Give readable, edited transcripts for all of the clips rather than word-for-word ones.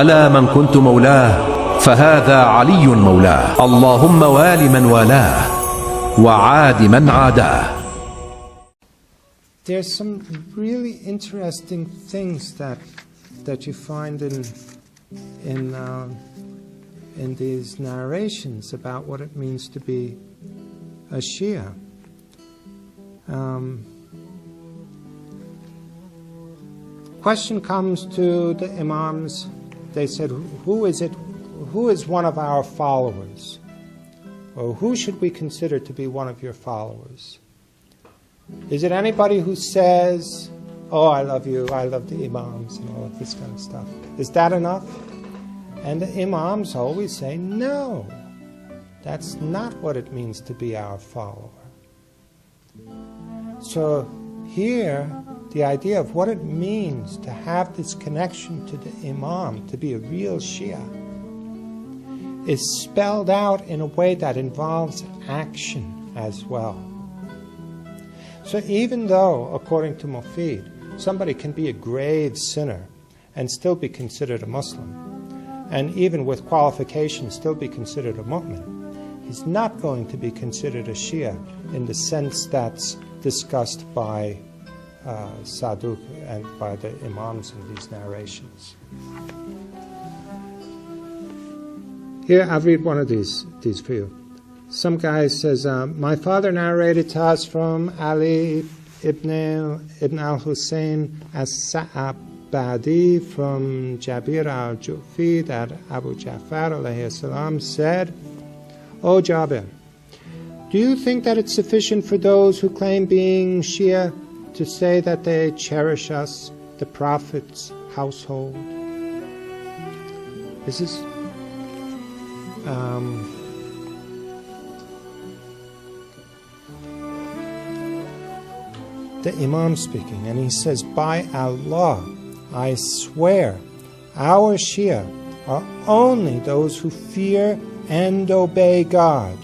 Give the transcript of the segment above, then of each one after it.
ألا من كنت مولاه فهذا علي مولاه. اللهم وال من والاه وعاد من عاداه. There's some really interesting things that you find in these narrations about what it means to be a Shia. Question comes to the Imams. They said, who is one of our followers? Or who should we consider to be one of your followers? Is it anybody who says, oh, I love you, I love the Imams, and all of this kind of stuff? Is that enough? And the Imams always say, no, that's not what it means to be our follower. So here, the idea of what it means to have this connection to the Imam, to be a real Shia, is spelled out in a way that involves action as well. So even though, according to Mufid, somebody can be a grave sinner and still be considered a Muslim, and even with qualifications still be considered a mu'min, he's not going to be considered a Shia in the sense that's discussed by Saduq and by the Imams in these narrations. Here, I'll read one of these for you. Some guy says, my father narrated to us from Ali ibn al-Hussein as-Sa'abadi from Jabir al-Ju'fi that Abu Ja'far alayhi salam said, O Jabir, do you think that it's sufficient for those who claim being Shia to say that they cherish us, the Prophet's household? This is the Imam speaking, and he says, by Allah, I swear, our Shia are only those who fear and obey God.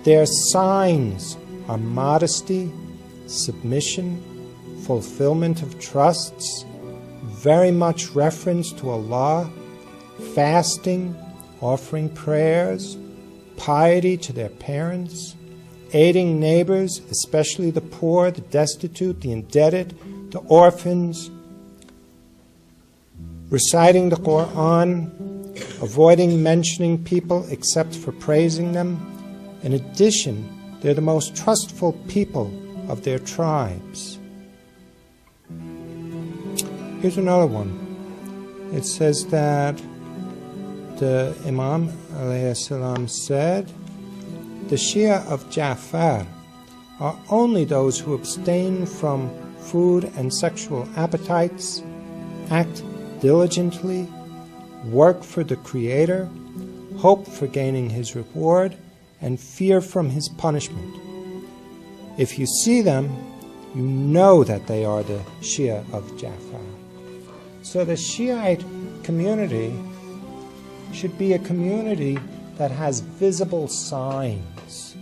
Their signs are modesty, submission, fulfillment of trusts, very much reference to Allah, fasting, offering prayers, piety to their parents, aiding neighbors, especially the poor, the destitute, the indebted, the orphans, reciting the Quran, avoiding mentioning people except for praising them. In addition, they're the most trustful people of their tribes. Here's another one. It says that the Imam alayhi salam said, the Shia of Ja'far are only those who abstain from food and sexual appetites, act diligently, work for the Creator, hope for gaining His reward, and fear from His punishment. If you see them, you know that they are the Shia of Ja'far. So the Shiite community should be a community that has visible signs.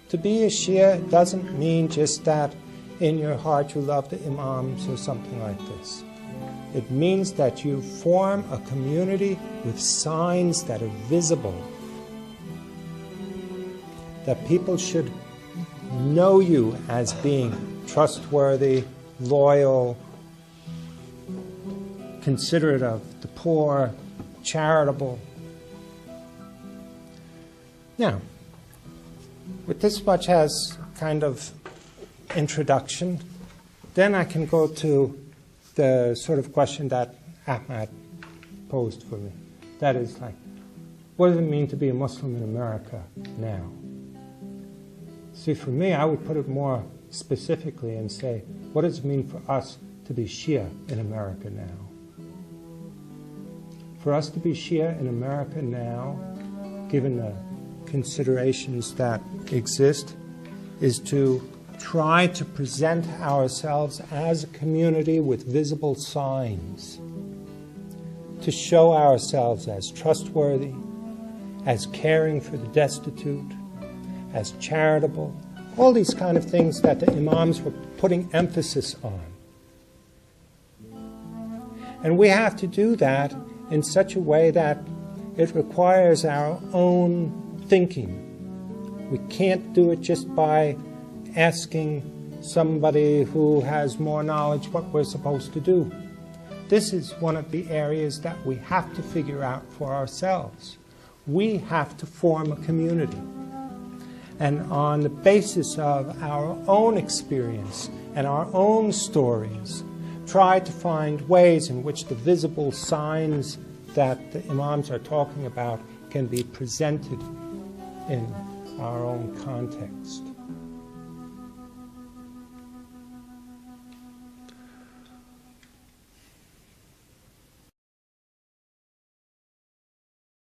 To be a Shia doesn't mean just that in your heart you love the Imams or something like this. It means that you form a community with signs that are visible, that people should know you as being trustworthy, loyal, considerate of the poor, charitable. Now, with this much as kind of introduction, then I can go to the sort of question that Ahmad posed for me. That is like, what does it mean to be a Muslim in America now? See, for me, I would put it more specifically and say, what does it mean for us to be Shia in America now? For us to be Shia in America now, given the considerations that exist, is to try to present ourselves as a community with visible signs, to show ourselves as trustworthy, as caring for the destitute, as charitable, all these kind of things that the Imams were putting emphasis on. And we have to do that in such a way that it requires our own thinking. We can't do it just by asking somebody who has more knowledge what we're supposed to do. This is one of the areas that we have to figure out for ourselves. We have to form a community. And on the basis of our own experience and our own stories, try to find ways in which the visible signs that the Imams are talking about can be presented in our own context.